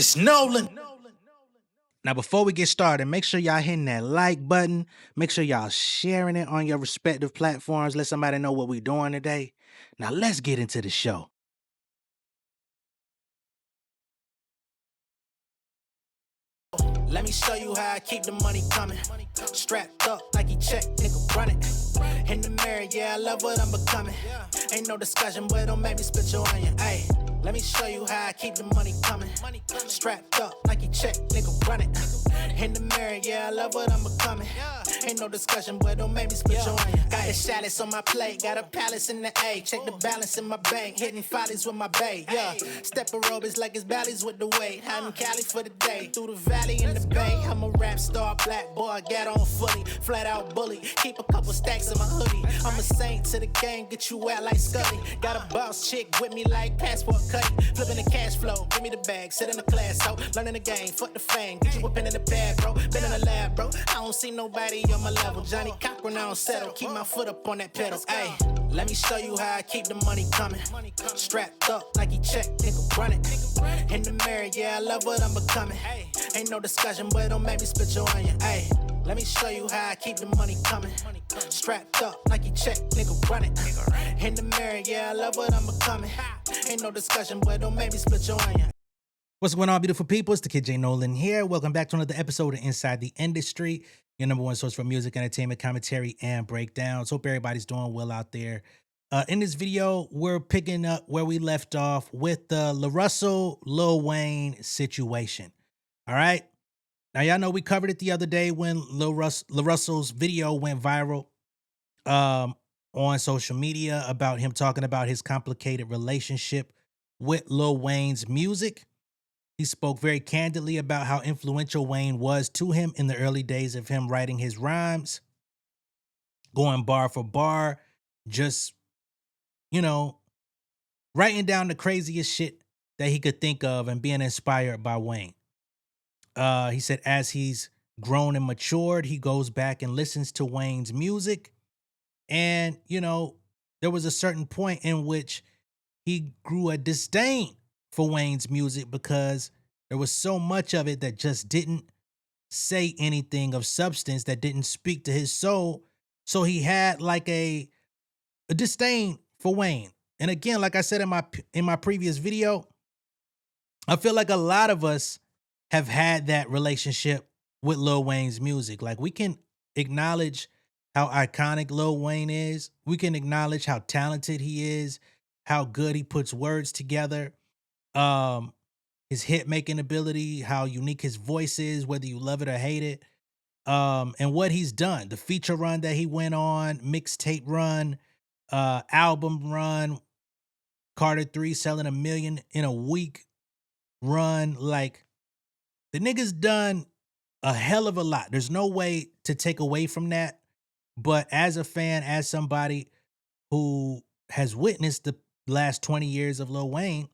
It's Nolan. Now, before we get started, make sure y'all hitting that like button. Make sure y'all sharing it on your respective platforms. Let somebody know what we're doing today. Now, let's get into the show. Let me show you how I keep the money coming. Strapped up like he check, nigga, run it. In the mirror, yeah, I love what I'm becoming. Ain't no discussion, boy, don't make me spit your onion. Ayy, let me show you how I keep the money coming. Strapped up like he check, nigga, run it. In the mirror, yeah, I love what I'm becoming. Ain't no discussion, boy, don't make me split your onion. Got the chalice on my plate, got a palace in the A. Check the balance in my bank, hitting follies with my bae, yeah. Step aerobics like it's valleys with the weight. Hiding Cali for the day, through the valley in the bay. I'm a rap star, black boy, got on fully. Flat out bully, keep a couple stacks in my hoodie. I'm a saint to the game, get you out like Scully. Got a boss chick with me like passport cut. Flipping the cash flow, give me the bag, sit in the class, so learning the game, fuck the fame. Get you a pen in the bag, bro, been in the lab, bro. I don't see nobody on my level. Johnny Cochran, I don't settle, keep my foot up on that pedal. Ayy, let me show you how I keep the money coming. Strapped up like he check, nigga, run it. In the mirror, yeah, I love what I'm becoming. Ain't no discussion, boy, don't make me spit your onion. Ayy, let me show you how I keep the money coming. Strapped up like he check, nigga, run it. In the mirror, yeah, I love what I'm becoming. Ain't no discussion, boy, don't make me split your onion. What's going on, beautiful people? It's the kid J Nolan here. Welcome back to another episode of Inside the Industry, your number one source for music, entertainment, commentary, and breakdowns. Hope everybody's doing well out there. In this video, we're picking up where we left off with the LaRussell, Lil Wayne situation. All right. Now, y'all know we covered it the other day when LaRussell's video went viral on social media about him talking about his complicated relationship with Lil Wayne's music. He spoke very candidly about how influential Wayne was to him in the early days of him writing his rhymes, going bar for bar, just, writing down the craziest shit that he could think of and being inspired by Wayne. He said as he's grown and matured, he goes back and listens to Wayne's music. And, there was a certain point in which he grew a disdain for Wayne's music because there was so much of it that just didn't say anything of substance, that didn't speak to his soul. So he had like a disdain for Wayne. And again, like I said in my previous video, I feel like a lot of us have had that relationship with Lil Wayne's music. Like, we can acknowledge how iconic Lil Wayne is. We can acknowledge how talented he is, how good he puts words together. His hit making ability, how unique his voice is, whether you love it or hate it. And what he's done, the feature run that he went on, mixtape run, album run, Carter 3 selling 1 million in a week run. Like, the nigga's done a hell of a lot. There's no way to take away from that. But as a fan, as somebody who has witnessed the last 20 years of Lil Wayne,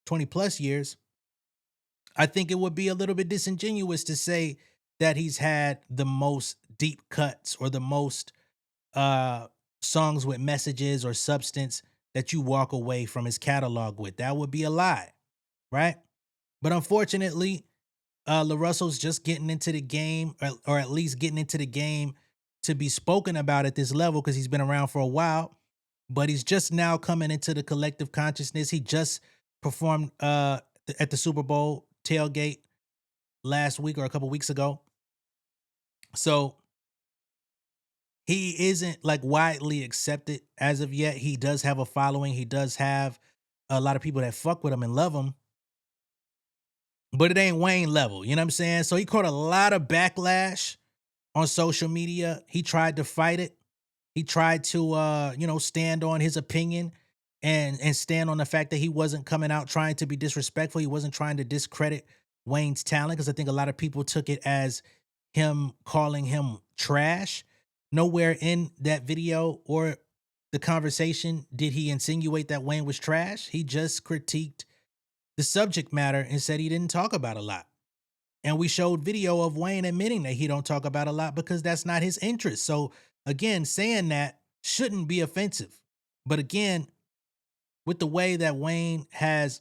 20 plus years, I think it would be a little bit disingenuous to say that he's had the most deep cuts or the most songs with messages or substance that you walk away from his catalog with. That would be a lie, right? But unfortunately, LaRussell's just getting into the game, or at least getting into the game to be spoken about at this level because he's been around for a while. But he's just now coming into the collective consciousness. He just performed at the Super Bowl tailgate last week or a couple weeks ago. So he isn't like widely accepted as of yet. He does have a following. He does have a lot of people that fuck with him and love him. But it ain't Wayne level, you know what I'm saying? So he caught a lot of backlash on social media. He tried to fight it. He tried to stand on his opinion and stand on the fact that he wasn't coming out trying to be disrespectful. He wasn't trying to discredit Wayne's talent, because I think a lot of people took it as him calling him trash. Nowhere in that video or the conversation did he insinuate that Wayne was trash. He just critiqued the subject matter and said he didn't talk about a lot. And we showed video of Wayne admitting that he don't talk about a lot because that's not his interest. So again, saying that shouldn't be offensive. But again, with the way that Wayne has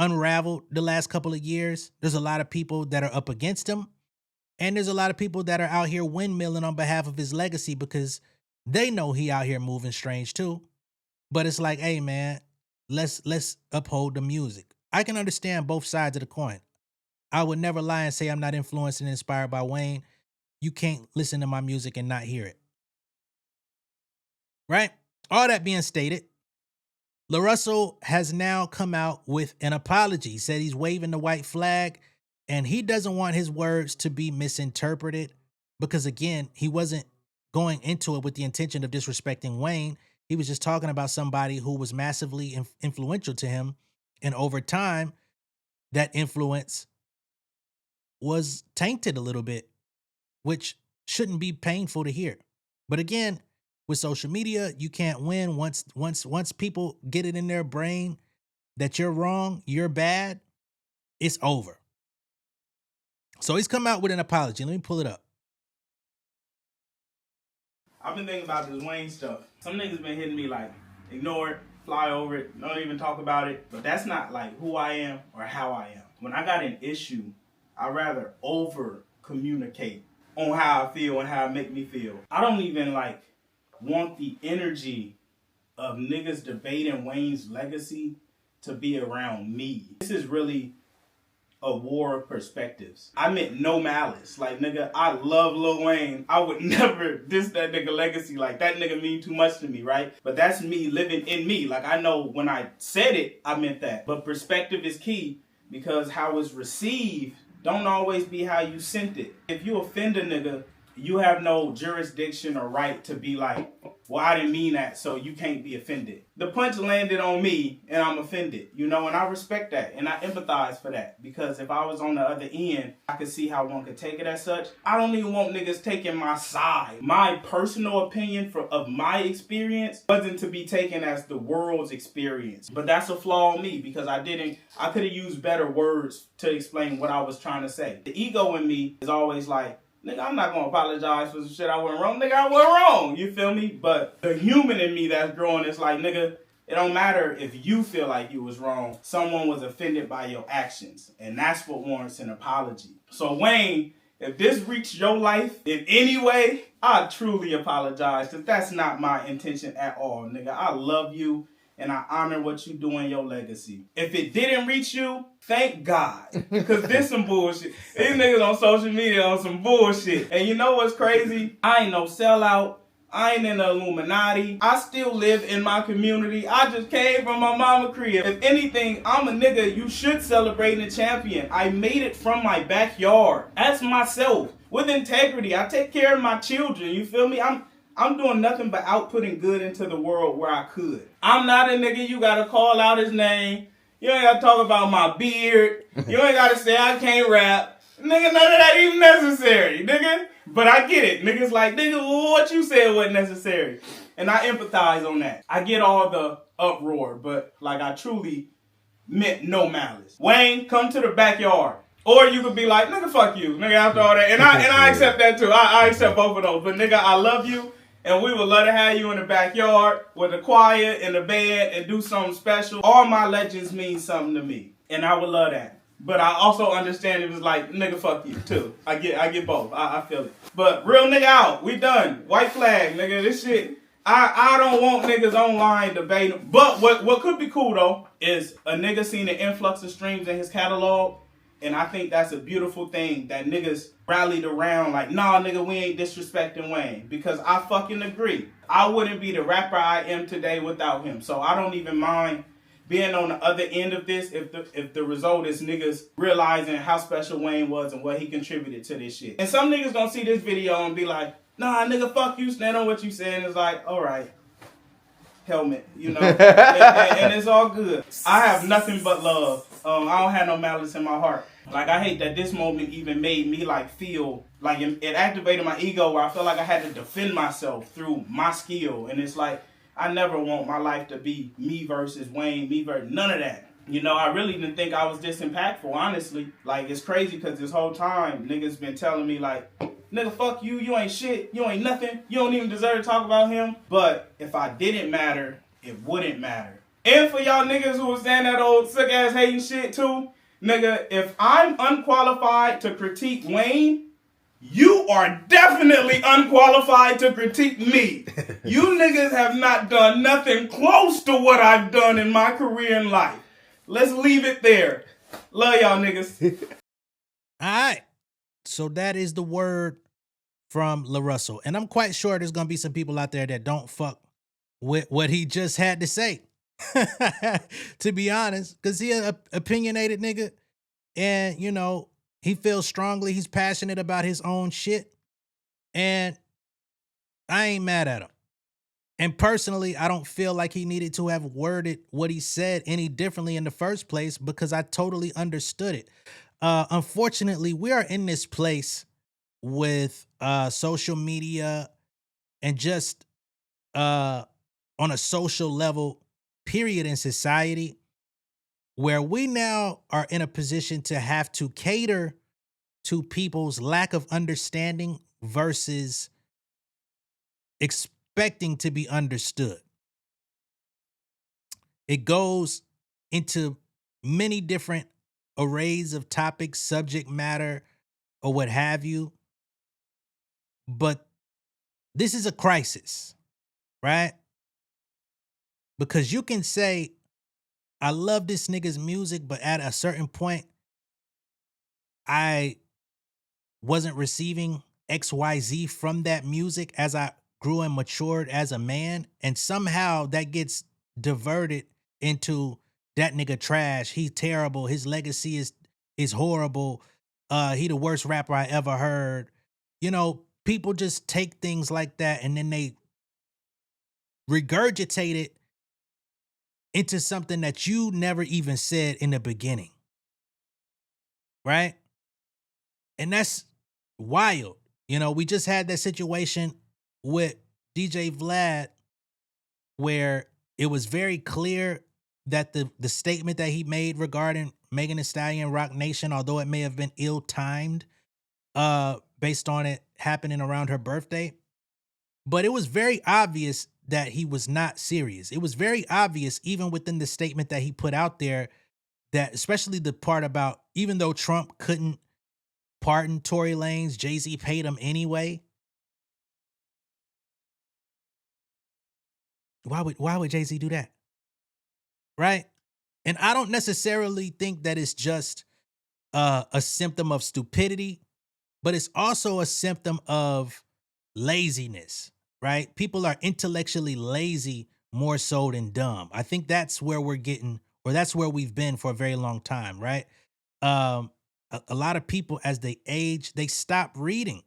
unraveled the last couple of years. There's a lot of people that are up against him. And there's a lot of people that are out here windmilling on behalf of his legacy because they know he out here moving strange too. But it's like, hey man, let's uphold the music. I can understand both sides of the coin. I would never lie and say I'm not influenced and inspired by Wayne. You can't listen to my music and not hear it. Right? All that being stated, LaRussell has now come out with an apology. He said he's waving the white flag and he doesn't want his words to be misinterpreted because, again, he wasn't going into it with the intention of disrespecting Wayne. He was just talking about somebody who was massively influential to him. And over time, that influence was tainted a little bit, which shouldn't be painful to hear. But again, with social media, you can't win. Once people get it in their brain that you're wrong, you're bad, it's over. So he's come out with an apology. Let me pull it up. I've been thinking about this Wayne stuff. Some niggas been hitting me like, ignore it, fly over it, don't even talk about it. But that's not like who I am or how I am. When I got an issue, I'd rather over communicate on how I feel and how it make me feel. I don't even like want the energy of niggas debating Wayne's legacy to be around me. This is really a war of perspectives. I meant no malice. Like, nigga, I love Lil Wayne. I would never diss that nigga legacy. Like, that nigga mean too much to me, right? But that's me living in me. Like, I know when I said it, I meant that. But perspective is key because how it's received don't always be how you sent it. If you offend a nigga, you have no jurisdiction or right to be like, well, I didn't mean that, so you can't be offended. The punch landed on me, and I'm offended, you know, and I respect that, and I empathize for that, because if I was on the other end, I could see how one could take it as such. I don't even want niggas taking my side. My personal opinion of my experience wasn't to be taken as the world's experience, but that's a flaw in me, because I could have used better words to explain what I was trying to say. The ego in me is always like, nigga, I'm not going to apologize for some shit I went wrong. Nigga, I went wrong. You feel me? But the human in me that's growing is like, nigga, it don't matter if you feel like you was wrong. Someone was offended by your actions. And that's what warrants an apology. So, Wayne, if this reached your life in any way, I truly apologize. Because that's not my intention at all, nigga. I love you. And I honor what you do in your legacy. If it didn't reach you, thank God. Because this some bullshit. These niggas on social media on some bullshit. And you know what's crazy? I ain't no sellout. I ain't in the Illuminati. I still live in my community. I just came from my mama crib. If anything, I'm a nigga you should celebrate and champion. I made it from my backyard. That's myself. With integrity. I take care of my children. You feel me? I'm doing nothing but outputting good into the world where I could. I'm not a nigga you gotta call out his name. You ain't gotta talk about my beard. You ain't gotta say I can't rap. Nigga, none of that even necessary, nigga. But I get it. Niggas like, nigga, what you said wasn't necessary. And I empathize on that. I get all the uproar, but like I truly meant no malice. Wayne, come to the backyard. Or you could be like, nigga, fuck you, nigga, after all that. And I accept that too. I accept both of those. But nigga, I love you. And we would love to have you in the backyard with the choir and the band and do something special. All my legends mean something to me. And I would love that. But I also understand it was like, nigga, fuck you too. I get both. I feel it. But real nigga out. We done. White flag, nigga. This shit. I don't want niggas online debating. But what could be cool though is a nigga seeing the influx of streams in his catalog. And I think that's a beautiful thing that niggas rallied around like, nah, nigga, we ain't disrespecting Wayne. Because I fucking agree. I wouldn't be the rapper I am today without him. So I don't even mind being on the other end of this if the result is niggas realizing how special Wayne was and what he contributed to this shit. And some niggas gonna see this video and be like, nah, nigga, fuck you, stand on what you said. And it's like, all right. Helmet, you know, and it's all good. I have nothing but love. I don't have no malice in my heart. Like, I hate that this moment even made me like feel like it activated my ego where I felt like I had to defend myself through my skill. And it's like, I never want my life to be me versus Wayne, me versus none of that. You know, I really didn't think I was this impactful, honestly. Like, it's crazy because this whole time, niggas been telling me like, nigga, fuck you, you ain't shit, you ain't nothing, you don't even deserve to talk about him. But if I didn't matter, it wouldn't matter. And for y'all niggas who was saying that old sick ass hating shit too, nigga, if I'm unqualified to critique Wayne, you are definitely unqualified to critique me. You niggas have not done nothing close to what I've done in my career in life. Let's leave it there. Love y'all niggas. All right. So that is the word from LaRussell. And I'm quite sure there's going to be some people out there that don't fuck with what he just had to say. To be honest, because he an opinionated nigga. And, you know, he feels strongly. He's passionate about his own shit. And I ain't mad at him. And personally, I don't feel like he needed to have worded what he said any differently in the first place because I totally understood it. Unfortunately, we are in this place with social media and just on a social level, period, in society, where we now are in a position to have to cater to people's lack of understanding versus expecting to be understood. It goes into many different arrays of topics, subject matter, or what have you. But this is a crisis, right? Because you can say, I love this nigga's music, but at a certain point, I wasn't receiving XYZ from that music as I grew and matured as a man. And somehow that gets diverted into that nigga trash. He's terrible. His legacy is horrible. He the worst rapper I ever heard. You know, people just take things like that and then they regurgitate it into something that you never even said in the beginning. Right? And that's wild. You know, we just had that situation with DJ Vlad where it was very clear that the statement that he made regarding Megan Thee Stallion Rock Nation, although it may have been ill-timed, based on it happening around her birthday, but it was very obvious that he was not serious. It was very obvious, even within the statement that he put out there, that especially the part about even though Trump couldn't pardon Tory Lanez, Jay-Z paid him anyway. Why would Jay-Z do that? Right? And I don't necessarily think that it's just a symptom of stupidity, but it's also a symptom of laziness, right? People are intellectually lazy more so than dumb. I think that's where we're getting, or that's where we've been for a very long time, right? A lot of people, as they age, they stop reading,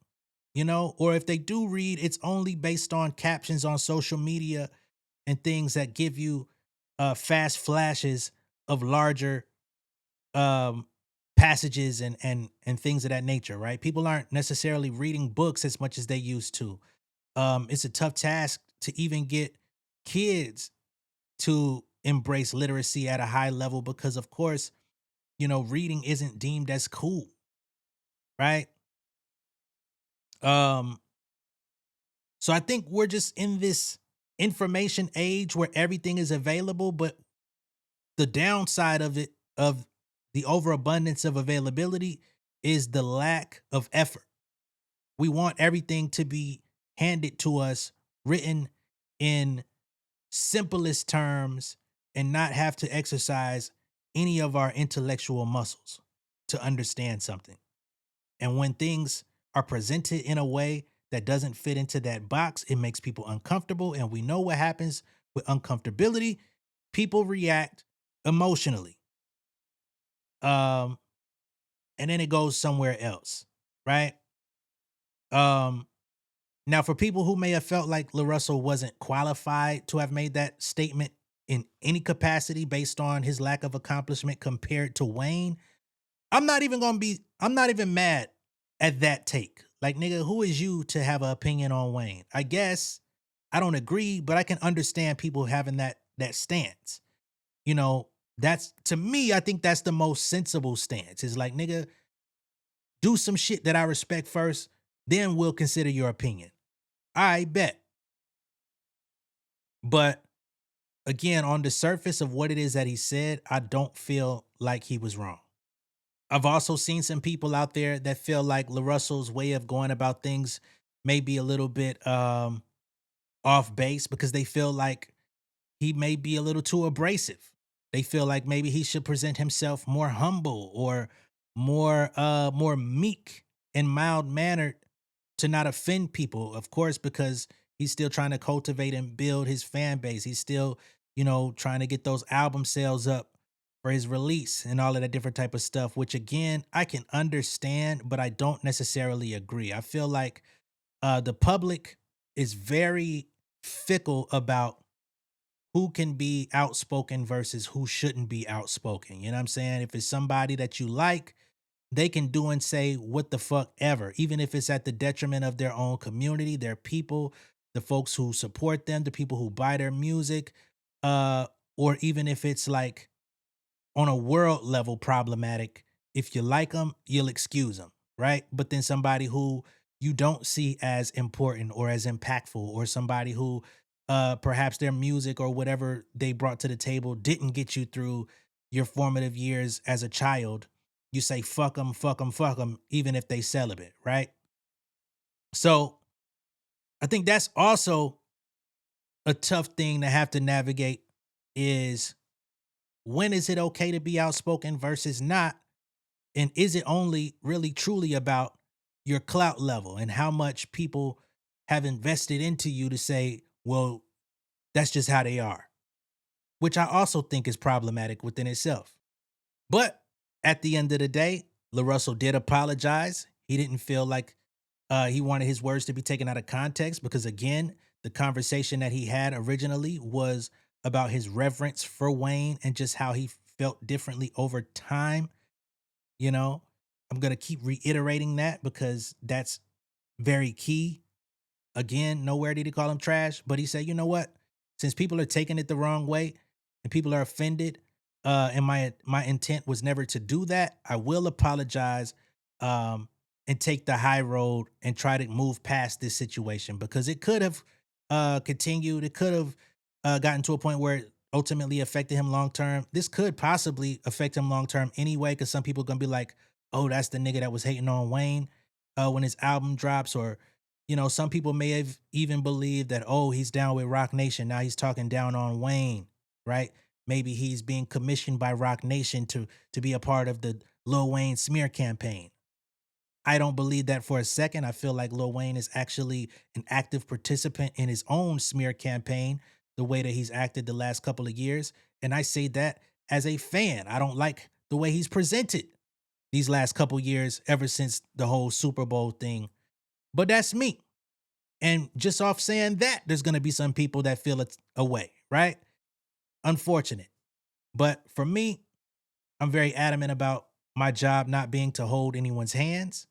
you know, or if they do read, it's only based on captions on social media and things that give you fast flashes of larger um, passages and things of that nature, right? People aren't necessarily reading books as much as they used to. It's a tough task to even get kids to embrace literacy at a high level because, of course, you know, reading isn't deemed as cool, right? Um, so I think we're just in this information age where everything is available, but the downside of it, of the overabundance of availability, is the lack of effort. We want everything to be handed to us, written in simplest terms, and not have to exercise any of our intellectual muscles to understand something. And when things are presented in a way that doesn't fit into that box, it makes people uncomfortable. And we know what happens with uncomfortability. People react emotionally. Um, and then it goes somewhere else, right? Um, Now, for people who may have felt like LaRussell wasn't qualified to have made that statement in any capacity based on his lack of accomplishment compared to Wayne, I'm not even mad at that take. Like, nigga, who is you to have an opinion on Wayne? I guess I don't agree, but I can understand people having that stance. You know, that's, to me, I think that's the most sensible stance. Is like, nigga, do some shit that I respect first, then we'll consider your opinion. I bet. But again, on the surface of what it is that he said, I don't feel like he was wrong. I've also seen some people out there that feel like LaRussell's way of going about things may be a little bit off base because they feel like he may be a little too abrasive. They feel like maybe he should present himself more humble or more meek and mild mannered to not offend people. Of course, because he's still trying to cultivate and build his fan base. He's still, trying to get those album sales up for his release and all of that different type of stuff, which again, I can understand, but I don't necessarily agree. I feel like the public is very fickle about who can be outspoken versus who shouldn't be outspoken. You know what I'm saying? If it's somebody that you like, they can do and say what the fuck ever, even if it's at the detriment of their own community, their people, the folks who support them, the people who buy their music, or even if it's like on a world level problematic. If you like them, you'll excuse them, right? But then somebody who you don't see as important or as impactful, or somebody who perhaps their music or whatever they brought to the table didn't get you through your formative years as a child, you say fuck them, fuck them, fuck them, even if they celibate, right? So I think that's also a tough thing to have to navigate, is when is it okay to be outspoken versus not? And is it only really truly about your clout level and how much people have invested into you to say, well, that's just how they are, which I also think is problematic within itself. But at the end of the day, LaRussell did apologize. He didn't feel like he wanted his words to be taken out of context because, again, the conversation that he had originally was about his reverence for Wayne and just how he felt differently over time. I'm going to keep reiterating that because that's very key. Again, nowhere did he call him trash, but he said, you know what? Since people are taking it the wrong way and people are offended, and my intent was never to do that, I will apologize and take the high road and try to move past this situation, because it could have continued. It could have gotten to a point where it ultimately affected him long term. This could possibly affect him long term anyway, because some people are going to be like, oh, that's the nigga that was hating on Wayne when his album drops. Or, some people may have even believed that, oh, he's down with Rock Nation. Now he's talking down on Wayne, right? Maybe he's being commissioned by Rock Nation to be a part of the Lil Wayne smear campaign. I don't believe that for a second. I feel like Lil Wayne is actually an active participant in his own smear campaign, the way that he's acted the last couple of years. And I say that as a fan. I don't like the way he's presented these last couple of years, ever since the whole Super Bowl thing. But that's me. And just off saying that, there's going to be some people that feel it's away, right? Unfortunate. But for me, I'm very adamant about my job not being to hold anyone's hands.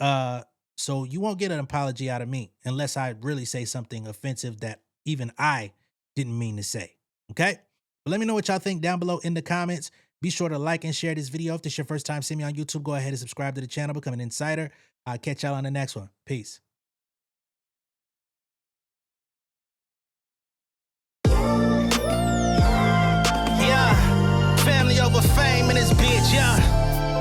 So you won't get an apology out of me unless I really say something offensive that even I didn't mean to say. Okay? But let me know what y'all think down below in the comments. Be sure to like and share this video. If this is your first time seeing me on YouTube, go ahead and subscribe to the channel, become an insider. I'll catch y'all on the next one. Peace. Yeah, family over fame in this bitch, yeah.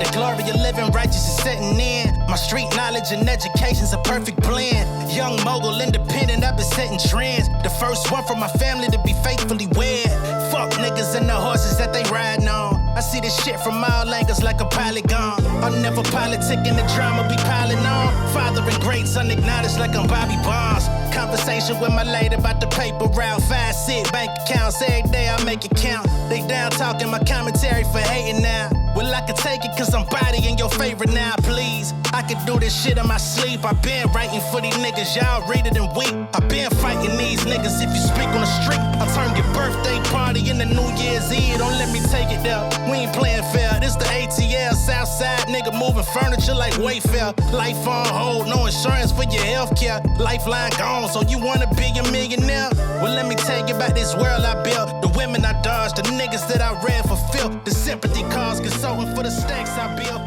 The glory of living righteous is setting in. My street knowledge and education's a perfect blend. Young mogul, independent, I've been setting trends. The first one from my family to be faithfully wed. Fuck niggas and the horses that they riding on. I see this shit from all angles like a polygon. I'll never politic and the drama be piling on. Father and great son acknowledged like I'm Bobby Bonds. Conversation with my lady about the paper route. 5 sit bank accounts every day, I make it count. They down talking my commentary for hating now. Well, I can take it cause I'm bodying your favorite now, please. I can do this shit in my sleep. I been writing for these niggas, y'all read it and weep. I been fighting these niggas if you speak on the street. I turn your birthday party into New Year's Eve. Don't let me take it there. We ain't playing fair. This the ATL, Southside nigga moving furniture like Wayfair. Life on hold, no insurance for your healthcare. Lifeline gone, so you wanna be a millionaire? Well, let me tell you about this world I built. The women I dodged, the niggas that I read for filth. The sympathy cause consulting for the stacks I built.